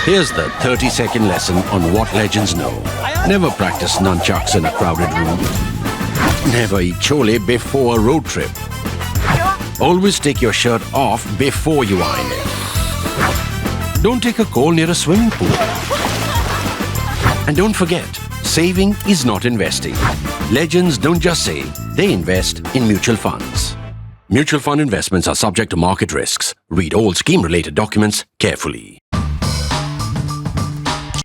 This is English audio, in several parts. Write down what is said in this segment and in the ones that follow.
Here's the 30-second lesson on what legends know. Never practice nunchucks in a crowded room. Never eat chole before a road trip. Always take your shirt off before you iron it. Don't take a call near a swimming pool. And don't forget, saving is not investing. Legends don't just save, they invest in mutual funds. Mutual fund investments are subject to market risks. Read all scheme-related documents carefully.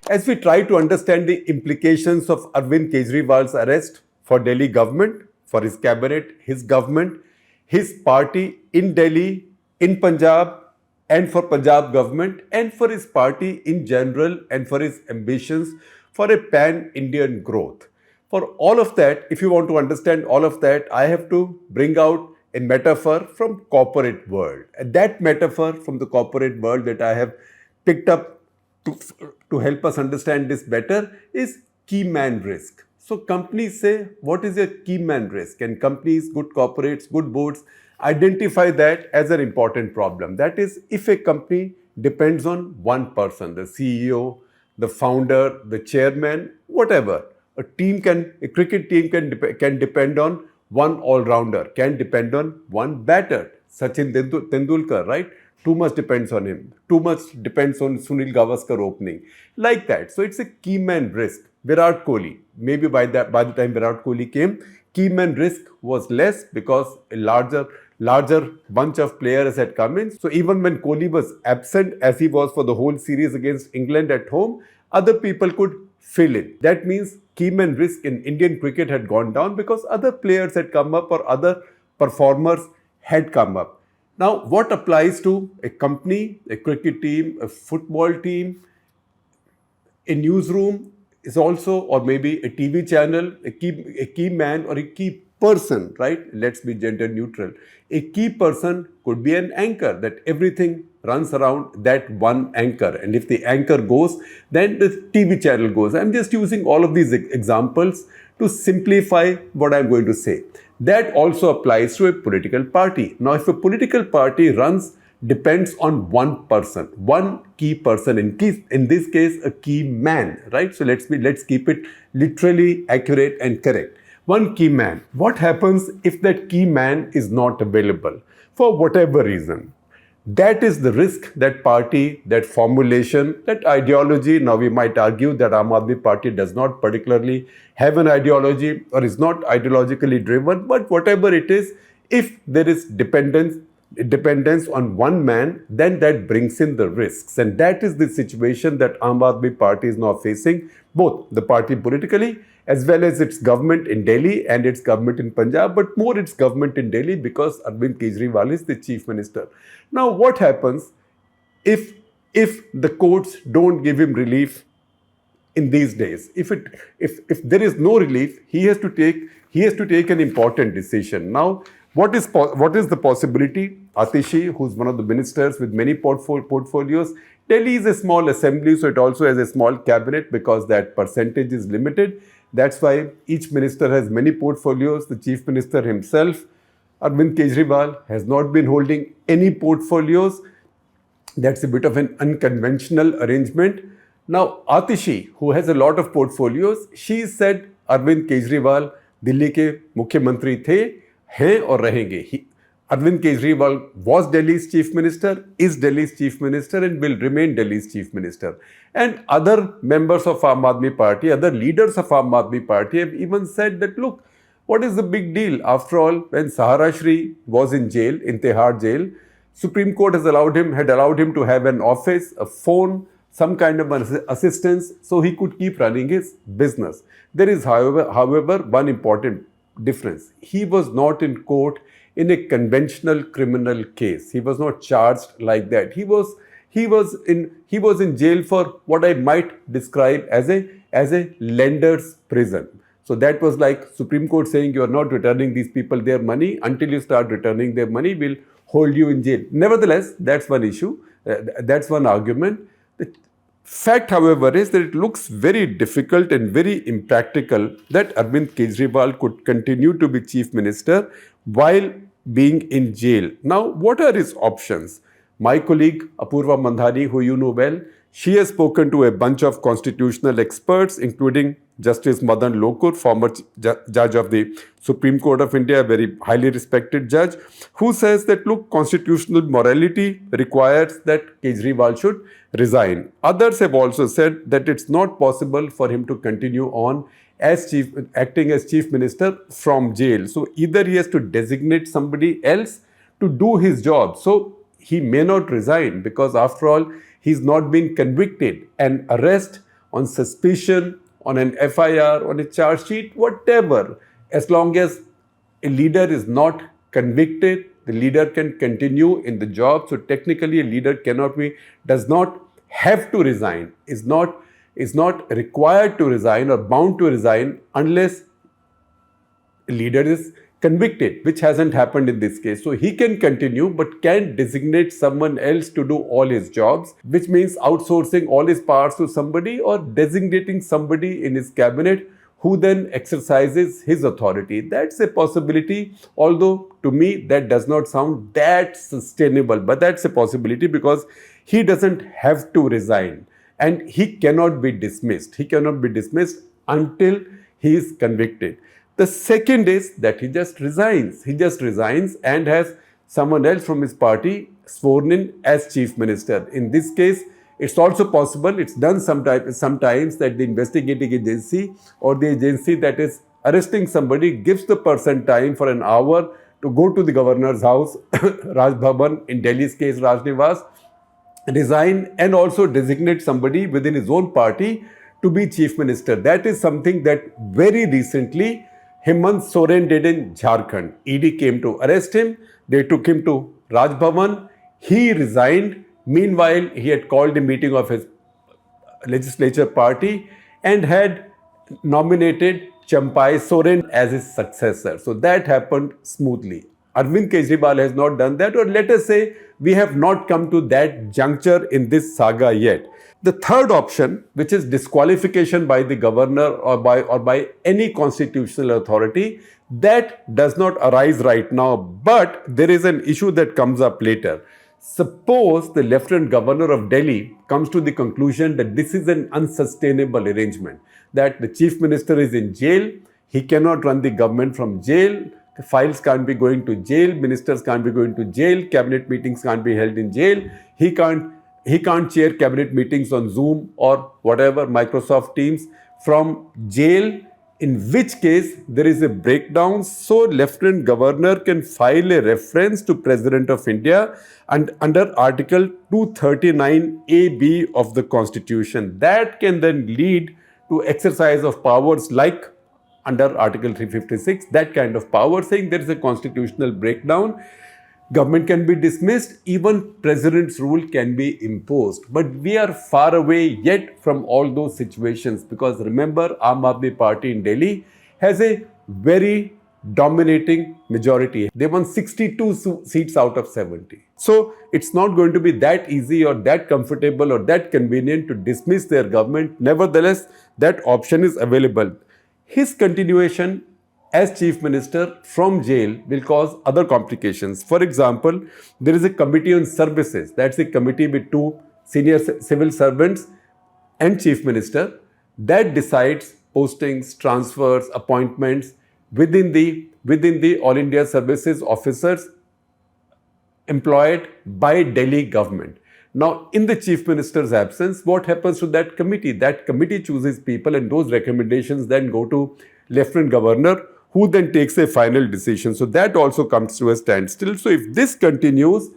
As we try to understand the implications of Arvind Kejriwal's arrest for Delhi government, for his cabinet, his government, his party in Delhi, in Punjab, and for Punjab government, and for his party in general, and for his ambitions for a pan-Indian growth. For all of that, if you want to understand all of that, I have to bring out a metaphor from corporate world. And that metaphor from the corporate world that I have picked up to help us understand this better is key man risk. So companies say, what is a key man risk? And companies, good corporates, good boards identify that as an important problem. That is, if a company depends on one person, the CEO, the founder, the chairman, whatever. A cricket team can depend on one all-rounder, can depend on one batter. Sachin Tendulkar, right? Too much depends on him. Too much depends on Sunil Gavaskar opening. Like that. So it's a key man risk. Virat Kohli. Maybe by the time Virat Kohli came, key man risk was less because a larger bunch of players had come in. So even when Kohli was absent, as he was for the whole series against England at home, other people could fill in. That means key man risk in Indian cricket had gone down because other players had come up or other performers had come up. Now, what applies to a company, a cricket team, a football team, a newsroom is also, or maybe a TV channel, a key man or a key person, right? Let's be gender neutral. A key person could be an anchor, that everything runs around that one anchor. And if the anchor goes, then the TV channel goes. I'm just using all of these examples to simplify what I'm going to say. That also applies to a political party. Now, if a political party depends on one person, one key person, in this case, a key man, right? So let's keep it literally accurate and correct. One key man. What happens if that key man is not available for whatever reason? That is the risk that party, that formulation, that ideology. Now we might argue that Aam Aadmi Party does not particularly have an ideology or is not ideologically driven, but whatever it is, if there is dependence on one man, then that brings in the risks. And that is the situation that Aam Aadmi Party is now facing, both the party politically as well as its government in Delhi and its government in Punjab, but more its government in Delhi because Arvind Kejriwal is the chief minister. Now, what happens if the courts don't give him relief in these days? If there is no relief, he has to take an important decision. Now, what is the possibility? Atishi, who's one of the ministers with many portfolios, Delhi is a small assembly, so it also has a small cabinet because that percentage is limited. That's why each minister has many portfolios. The chief minister himself, Arvind Kejriwal, has not been holding any portfolios. That's a bit of an unconventional arrangement. Now, Atishi, who has a lot of portfolios, she said Arvind Kejriwal Delhi के मुख्यमंत्री थे, हैं और रहेंगे. Arvind Kejriwal was Delhi's chief minister, is Delhi's chief minister, and will remain Delhi's chief minister. And other members of Aam Aadmi Party, other leaders of Aam Aadmi Party have even said that, look, what is the big deal? After all, when Sahara Shri was in jail, in Tihar jail, Supreme Court had allowed him to have an office, a phone, some kind of assistance, so he could keep running his business. There is, however, one important difference. He was not in court in a conventional criminal case. He was not charged like that. He was in jail for what I might describe as a lender's prison. So that was like Supreme Court saying, you are not returning these people their money. Until you start returning their money, we'll hold you in jail. Nevertheless, that's one issue. That's one argument. The fact, however, is that it looks very difficult and very impractical that Arvind Kejriwal could continue to be chief minister while being in jail. Now, what are his options? My colleague Apurva Mandhani, who you know well, She has spoken to a bunch of constitutional experts, including Justice Madan Lokur, former judge of the Supreme Court of India, a very highly respected judge, who says that, look, constitutional morality requires that Kejriwal should resign. Others have also said that it's not possible for him to continue on as acting as chief minister from jail. So either he has to designate somebody else to do his job. So he may not resign because, after all, he's not been convicted. An arrest on suspicion, on an FIR, on a charge sheet, whatever, as long as a leader is not convicted, the leader can continue in the job. So technically, a leader does not have to resign, is not required to resign or bound to resign unless a leader is convicted, which hasn't happened in this case. So he can continue but can designate someone else to do all his jobs, which means outsourcing all his powers to somebody or designating somebody in his cabinet who then exercises his authority. That's a possibility, although to me that does not sound that sustainable, but that's a possibility because he doesn't have to resign and he cannot be dismissed. He cannot be dismissed until he is convicted. The second is that he just resigns. He just resigns and has someone else from his party sworn in as chief minister. In this case, it's also possible, it's done sometimes that the investigating agency or the agency that is arresting somebody gives the person time for an hour to go to the governor's house, Raj Bhavan, in Delhi's case, Raj Nivas, resign and also designate somebody within his own party to be chief minister. That is something that very recently Hemant Soren did in Jharkhand. ED came to arrest him. They took him to Raj Bhavan. He resigned. Meanwhile, he had called a meeting of his legislature party and had nominated Champai Soren as his successor. So that happened smoothly. Arvind Kejriwal has not done that, or let us say we have not come to that juncture in this saga yet. The third option, which is disqualification by the governor or by any constitutional authority, that does not arise right now, but there is an issue that comes up later. Suppose the Lieutenant Governor of Delhi comes to the conclusion that this is an unsustainable arrangement, that the Chief Minister is in jail, he cannot run the government from jail, files can't be going to jail, ministers can't be going to jail, cabinet meetings can't be held in jail, he can't chair cabinet meetings on Zoom or whatever, Microsoft Teams from jail, in which case there is a breakdown. So Lieutenant Governor can file a reference to President of India and under Article 239AB of the Constitution. That can then lead to exercise of powers like under Article 356, that kind of power, saying there is a constitutional breakdown. Government can be dismissed, even president's rule can be imposed. But we are far away yet from all those situations because remember, Aam Aadmi Party in Delhi has a very dominating majority. They won 62 seats out of 70. So it's not going to be that easy or that comfortable or that convenient to dismiss their government. Nevertheless, that option is available. His continuation as chief minister from jail will cause other complications. For example, there is a committee on services. That's a committee with two senior civil servants and chief minister that decides postings, transfers, appointments within the All India Services officers employed by Delhi government. Now, in the chief minister's absence, what happens to that committee? That committee chooses people and those recommendations then go to Lieutenant Governor, who then takes a final decision. So that also comes to a standstill. So if this continues,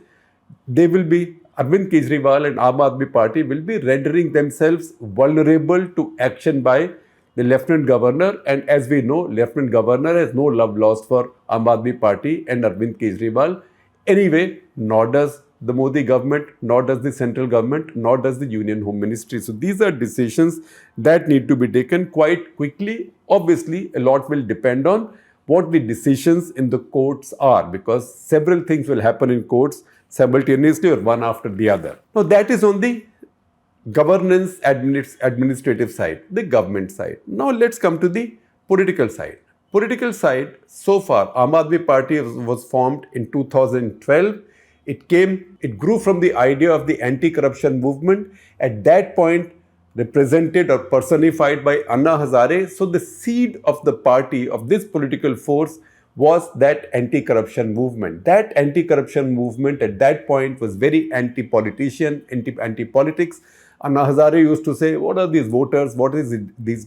Arvind Kejriwal and Aam Aadmi Party will be rendering themselves vulnerable to action by the Lieutenant Governor. And as we know, Lieutenant Governor has no love lost for Aam Aadmi Party and Arvind Kejriwal. Anyway, nor does the Modi government, nor does the central government, nor does the Union Home Ministry. So these are decisions that need to be taken quite quickly. Obviously, a lot will depend on what the decisions in the courts are because several things will happen in courts simultaneously or one after the other. Now that is on the governance administrative side, the government side. Now let's come to the political side. Political side, so far, Aam Aadmi Party was formed in 2012. It grew from the idea of the anti-corruption movement, at that point represented or personified by Anna Hazare. So the seed of the party, of this political force, was that anti-corruption movement. That anti-corruption movement at that point was very anti-politician, anti-politics. Anna Hazare used to say, what are these voters? What is this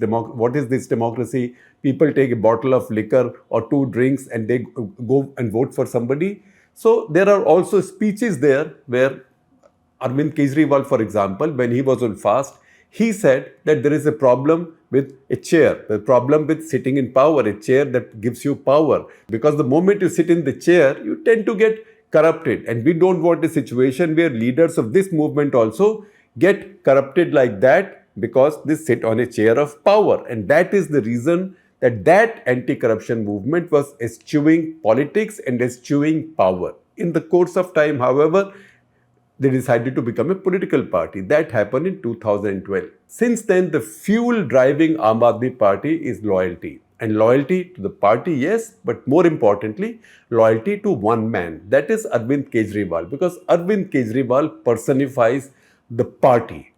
democracy? People take a bottle of liquor or two drinks and they go and vote for somebody. So there are also speeches there where Arvind Kejriwal, for example, when he was on fast, he said that there is a problem with a chair, a problem with sitting in power, a chair that gives you power. Because the moment you sit in the chair, you tend to get corrupted. And we don't want a situation where leaders of this movement also get corrupted like that because they sit on a chair of power. And that is the reason that anti-corruption movement was eschewing politics and eschewing power. In the course of time, however, they decided to become a political party. That happened in 2012. Since then, the fuel driving Aam Aadmi Party is loyalty. And loyalty to the party, yes, but more importantly, loyalty to one man. That is Arvind Kejriwal, because Arvind Kejriwal personifies the party.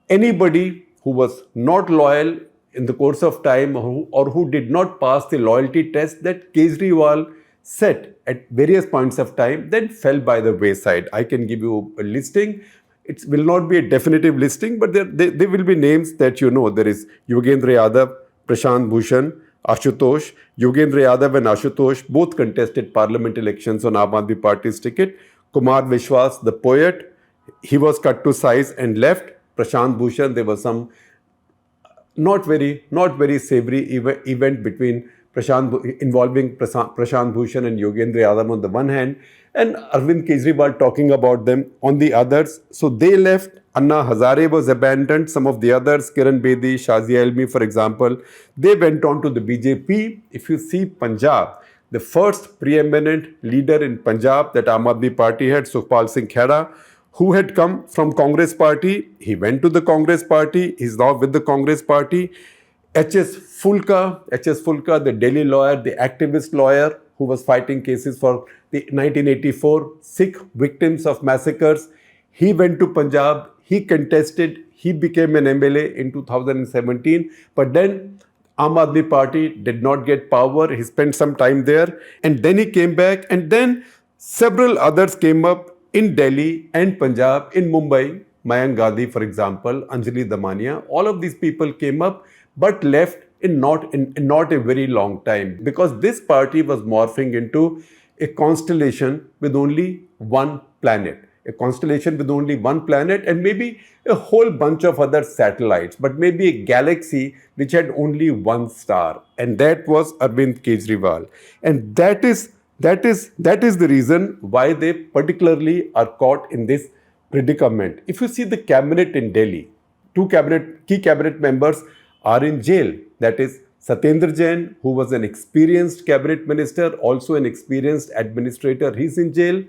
Anybody who was not loyal in the course of time or who did not pass the loyalty test that Kejriwal set at various points of time, then fell by the wayside. I can give you a listing. It will not be a definitive listing, but there will be names that you know. There is Yogendra Yadav, Prashant Bhushan, Ashutosh. Yogendra Yadav and Ashutosh both contested parliament elections on Aam Aadmi Party's ticket. Kumar Vishwas, the poet, he was cut to size and left. Prashant Bhushan, there was some not very savory event between involving Prashant Bhushan and Yogendra Yadav on the one hand, and Arvind Kejriwal talking about them on the others. So they left. Anna Hazare was abandoned. Some of the others, Kiran Bedi, Shazia Elmi, for example, they went on to the BJP. If you see Punjab, the first preeminent leader in Punjab that Aam Aadmi Party had, Sukhpal Singh Khera, who had come from Congress Party. He went to the Congress Party. He's now with the Congress Party. H.S. Fulka, the Delhi lawyer, the activist lawyer who was fighting cases for the 1984 Sikh victims of massacres. He went to Punjab. He contested. He became an MLA in 2017. But then Aam Aadmi Party did not get power. He spent some time there. And then he came back. And then several others came up in Delhi and Punjab, in Mumbai, Mayank Gandhi, for example, Anjali Damania. All of these people came up but left in not a very long time, because this party was morphing into a constellation with only one planet. A constellation with only one planet and maybe a whole bunch of other satellites, but maybe a galaxy which had only one star. And that was Arvind Kejriwal. And that is the reason why they particularly are caught in this predicament. If you see the cabinet in Delhi, key cabinet members are in jail. That is Satyendra Jain, who was an experienced cabinet minister, also an experienced administrator. He's in jail.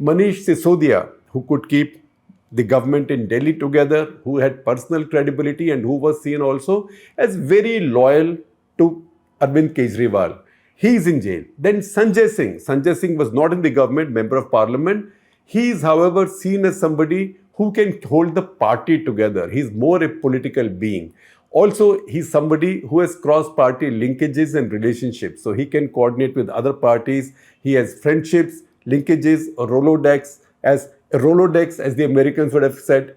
Manish Sisodia, who could keep the government in Delhi together, who had personal credibility and who was seen also as very loyal to Arvind Kejriwal. He is in jail. Then Sanjay Singh was not in the government, member of parliament. He is, however, seen as somebody who can hold the party together. He's more a political being. Also, he's somebody who has cross-party linkages and relationships. So he can coordinate with other parties. He has friendships, linkages, a Rolodex, as the Americans would have said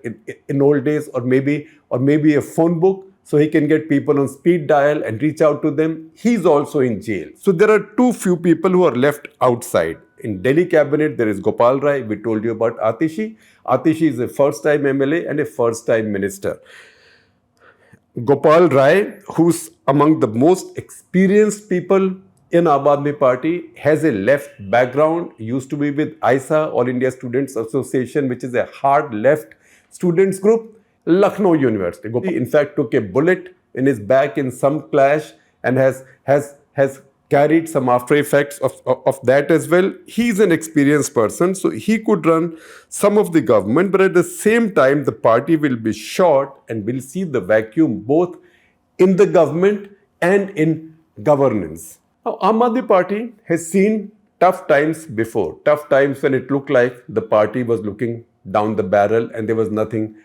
in old days, or maybe a phone book. So he can get people on speed dial and reach out to them. He's also in jail. So there are too few people who are left outside. In Delhi cabinet, there is Gopal Rai. We told you about Atishi. Atishi is a first-time MLA and a first-time minister. Gopal Rai, who's among the most experienced people in Aam Aadmi Party, has a left background, used to be with ISA, All India Students Association, which is a hard left students group. Lucknow University. He in fact took a bullet in his back in some clash and has carried some after effects of that as well. He's an experienced person, so he could run some of the government, but at the same time, the party will be short and will see the vacuum both in the government and in governance. Now, Aam Aadmi Party has seen tough times before, tough times when it looked like the party was looking down the barrel and there was nothing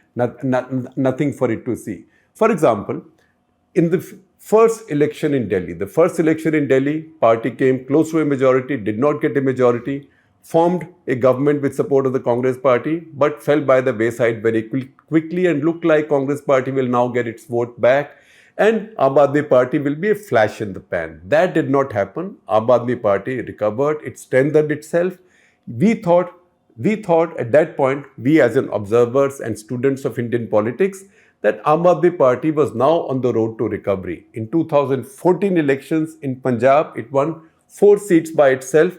for it to see. For example, in the first election in Delhi, party came close to a majority, did not get a majority, formed a government with support of the Congress party, but fell by the wayside very quickly and looked like Congress party will now get its vote back and Aam Aadmi Party will be a flash in the pan. That did not happen. Aam Aadmi Party recovered, it strengthened itself. We thought at that point, we as an observers and students of Indian politics, that Aam Aadmi Party was now on the road to recovery. In 2014 elections in Punjab, it won 4 seats by itself,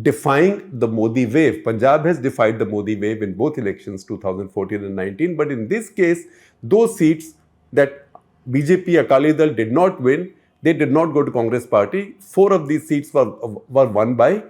defying the Modi wave. Punjab has defied the Modi wave in both elections, 2014 and 19. But in this case, those seats that BJP Akali Dal did not win, they did not go to Congress party. 4 of these seats were won by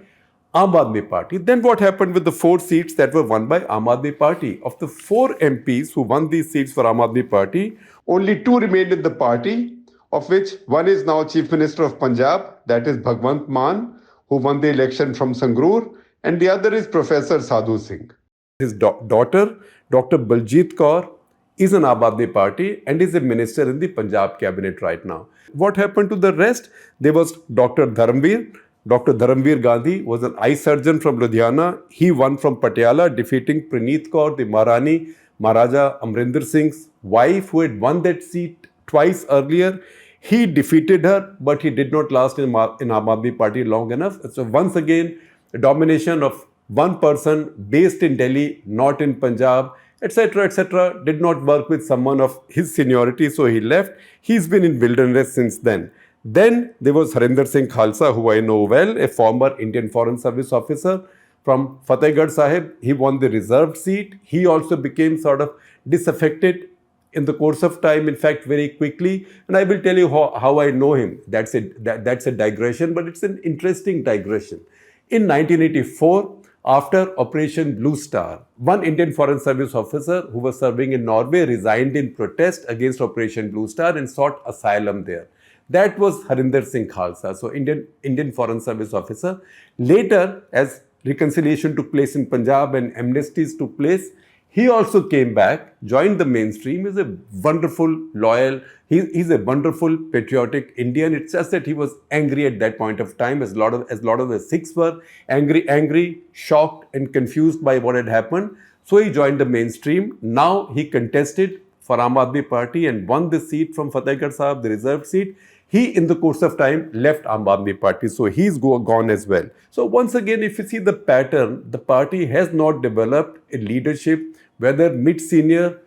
Aam Aadmi Party. Then what happened with the 4 seats that were won by Aam Aadmi Party? Of the 4 MPs who won these seats for Aam Aadmi Party, only 2 remained in the party, of which one is now Chief Minister of Punjab, that is Bhagwant Mann, who won the election from Sangrur, and the other is Professor Sadhu Singh. His daughter, Dr. Baljeet Kaur, is an Aam Aadmi Party and is a minister in the Punjab cabinet right now. What happened to the rest? There was Dr. Dharamveer Gandhi was an eye surgeon from Ludhiana. He won from Patiala, defeating Praneet Kaur, the Maharaja Amrinder Singh's wife, who had won that seat twice earlier. He defeated her, but he did not last in Aam Aadmi Party long enough. So once again, a domination of one person based in Delhi, not in Punjab, etc., did not work with someone of his seniority, so he left. He's been in wilderness since then. Then there was Harinder Singh Khalsa, who I know well, a former Indian Foreign Service officer from Fatehgarh Sahib. He won the reserved seat. He also became sort of disaffected in the course of time, in fact, very quickly. And I will tell you how I know him. That's a digression, but it's an interesting digression. In 1984, after Operation Blue Star, one Indian Foreign Service officer who was serving in Norway resigned in protest against Operation Blue Star and sought asylum there. That was Harinder Singh Khalsa, so Indian Foreign Service officer. Later, as reconciliation took place in Punjab and amnesties took place, he also came back, joined the mainstream. He's a wonderful, loyal, he's a wonderful, patriotic Indian. It's just that he was angry at that point of time, as a lot of the Sikhs were angry, shocked and confused by what had happened. So he joined the mainstream. Now he contested for Aam Aadmi Party and won the seat from Fatehgarh Sahib, the reserved seat. He, in the course of time, left Aam Aadmi Party, so he's gone as well. So once again, if you see the pattern, the party has not developed a leadership, whether mid-senior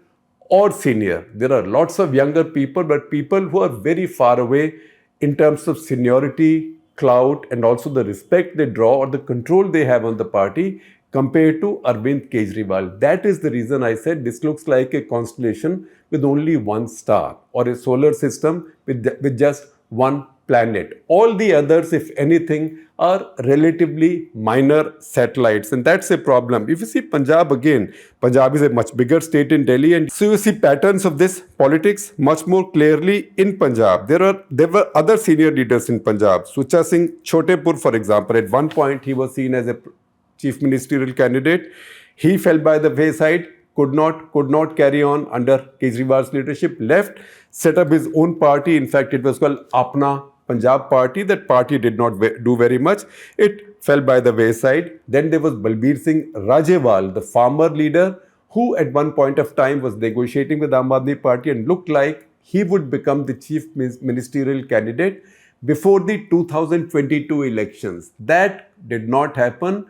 or senior. There are lots of younger people, but people who are very far away in terms of seniority, clout, and also the respect they draw or the control they have on the party compared to Arvind Kejriwal. That is the reason I said this looks like a constellation with only one star, or a solar system with just one planet. All the others, if anything, are relatively minor satellites, and that's a problem. If you see Punjab again, Punjab is a much bigger state in Delhi, and so you see patterns of this politics much more clearly in Punjab. There were other senior leaders in Punjab. Sucha Singh Chotepur, for example, at one point he was seen as a chief ministerial candidate. He fell by the wayside, could not carry on under Kejriwal's leadership, left, set up his own party. In fact, it was called Apna Punjab Party. That party did not do very much. It fell by the wayside. Then there was Balbir Singh Rajewal, the farmer leader, who at one point of time was negotiating with Aam Aadmi Party and looked like he would become the chief ministerial candidate before the 2022 elections. That did not happen.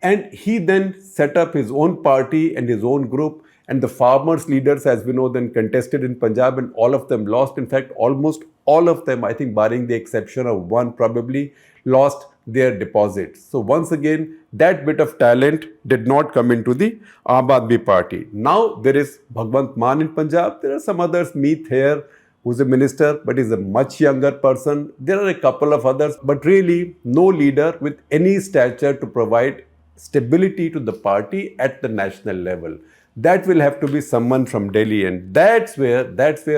And he then set up his own party and his own group. And the farmers' leaders, as we know, then contested in Punjab, and all of them lost. In fact, almost all of them, I think barring the exception of one, probably lost their deposits. So once again, that bit of talent did not come into the Aam Aadmi Party. Now there is Bhagwant Mann in Punjab. There are some others, Meet here, who's a minister, but is a much younger person. There are a couple of others, but really no leader with any stature to provide stability to the party at the national level. That will have to be someone from Delhi, and that's where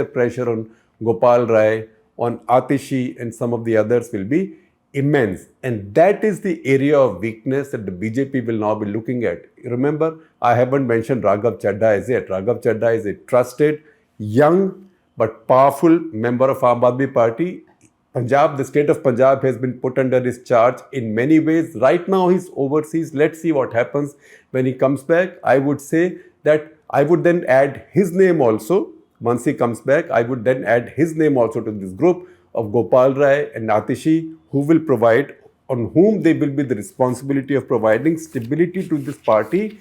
pressure on Gopal Rai, on Atishi and some of the others will be immense. And that is the area of weakness that the BJP will now be looking at. Remember, I haven't mentioned Raghav Chadha as yet. Raghav Chadha is a trusted, young, but powerful member of Aam Aadmi Party. Punjab, the state of Punjab has been put under his charge in many ways. Right now he's overseas. Let's see what happens when he comes back. I would say that I would then add his name also. Once he comes back, I would then add his name also to this group of Gopal Rai and Atishi, who will provide, on whom they will be the responsibility of providing stability to this party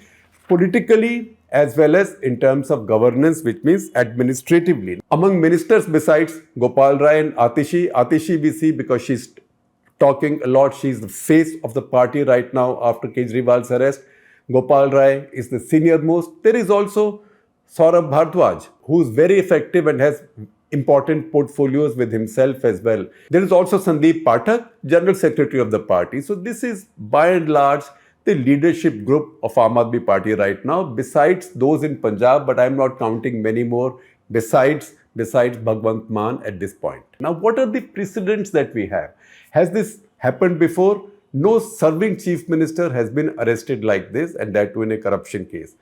politically as well as in terms of governance, which means administratively. Among ministers besides Gopal Rai and Atishi we see because she's talking a lot. She's the face of the party right now after Kejriwal's arrest. Gopal Rai is the senior most. There is also Saurabh Bhardwaj, who is very effective and has important portfolios with himself as well. There is also Sandeep Pathak, General Secretary of the party. So this is by and large the leadership group of Aam Aadmi Party right now, besides those in Punjab, but I'm not counting many more besides Bhagwant Mann at this point. Now, what are the precedents that we have? Has this happened before? No serving chief minister has been arrested like this, and that too in a corruption case.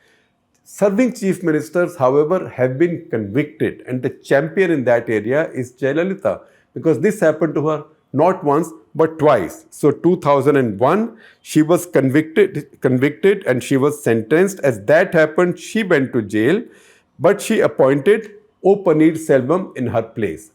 Serving chief ministers, however, have been convicted, and the champion in that area is Jayalalitha, because this happened to her not once but twice. So 2001, she was convicted and she was sentenced. As that happened, she went to jail, but she appointed O. Paneerselvam in her place.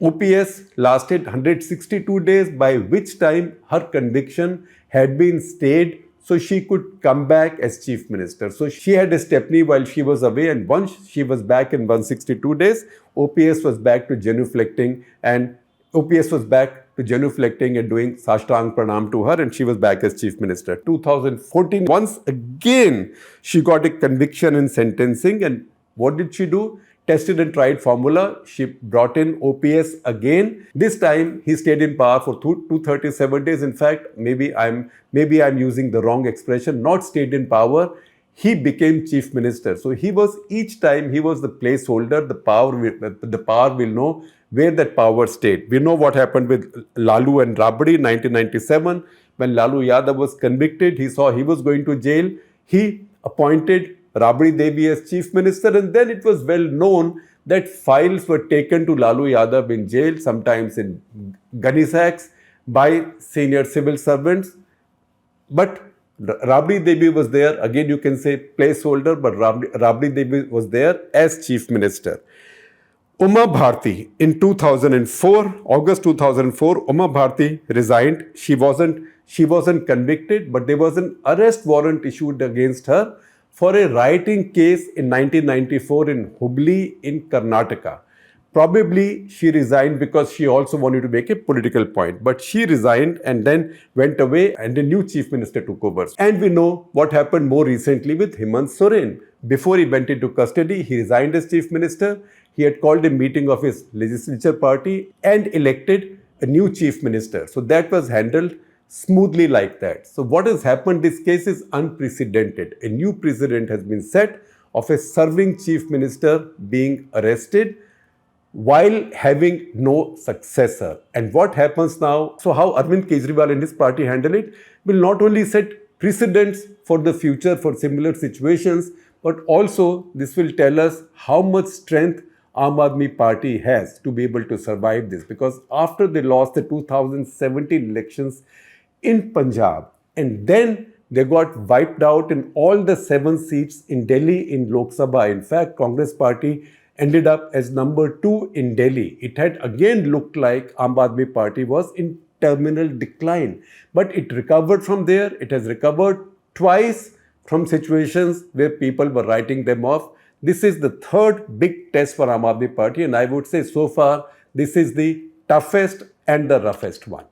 OPS lasted 162 days, by which time her conviction had been stayed, so she could come back as chief minister. So she had a stepney while she was away, and once she was back in 162 days, OPS was back to genuflecting and doing Sashtang Pranam to her, and she was back as chief minister. 2014, once again, she got a conviction in sentencing, and what did she do? Tested and tried formula. She brought in OPS again. This time he stayed in power for 237 days. In fact, maybe I'm using the wrong expression. Not stayed in power. He became chief minister. So each time he was the placeholder. The power will know where that power stayed. We know what happened with Lalu and Rabdi in 1997. When Lalu Yadav was convicted, he saw he was going to jail. He appointed Rabdi Devi as chief minister, and then it was well known that files were taken to Lalu Yadav in jail, sometimes in gunny sacks, by senior civil servants. But Rabdi Devi was there, again you can say placeholder, but Rabdi Devi was there as chief minister. Uma Bharti in 2004, August 2004, Uma Bharti resigned. She wasn't convicted, but there was an arrest warrant issued against her for a rioting case in 1994 in Hubli in Karnataka. Probably she resigned because she also wanted to make a political point. But she resigned and then went away, and a new chief minister took over. And we know what happened more recently with Hemant Soren. Before he went into custody, he resigned as chief minister. He had called a meeting of his legislature party and elected a new chief minister. So that was handled smoothly like that. So what has happened, this case is unprecedented. A new precedent has been set of a serving chief minister being arrested while having no successor. And what happens now? So how Arvind Kejriwal and his party handle it will not only set precedents for the future for similar situations, but also this will tell us how much strength Aam Aadmi Party has to be able to survive this. Because after they lost the 2017 elections in Punjab, and then they got wiped out in all the 7 seats in Delhi in Lok Sabha. In fact, Congress party ended up as number 2 in Delhi. It had again looked like Aam Aadmi Party was in terminal decline. But it recovered from there. It has recovered twice from situations where people were writing them off. This is the third big test for Aam Aadmi Party, and I would say so far this is the toughest and the roughest one.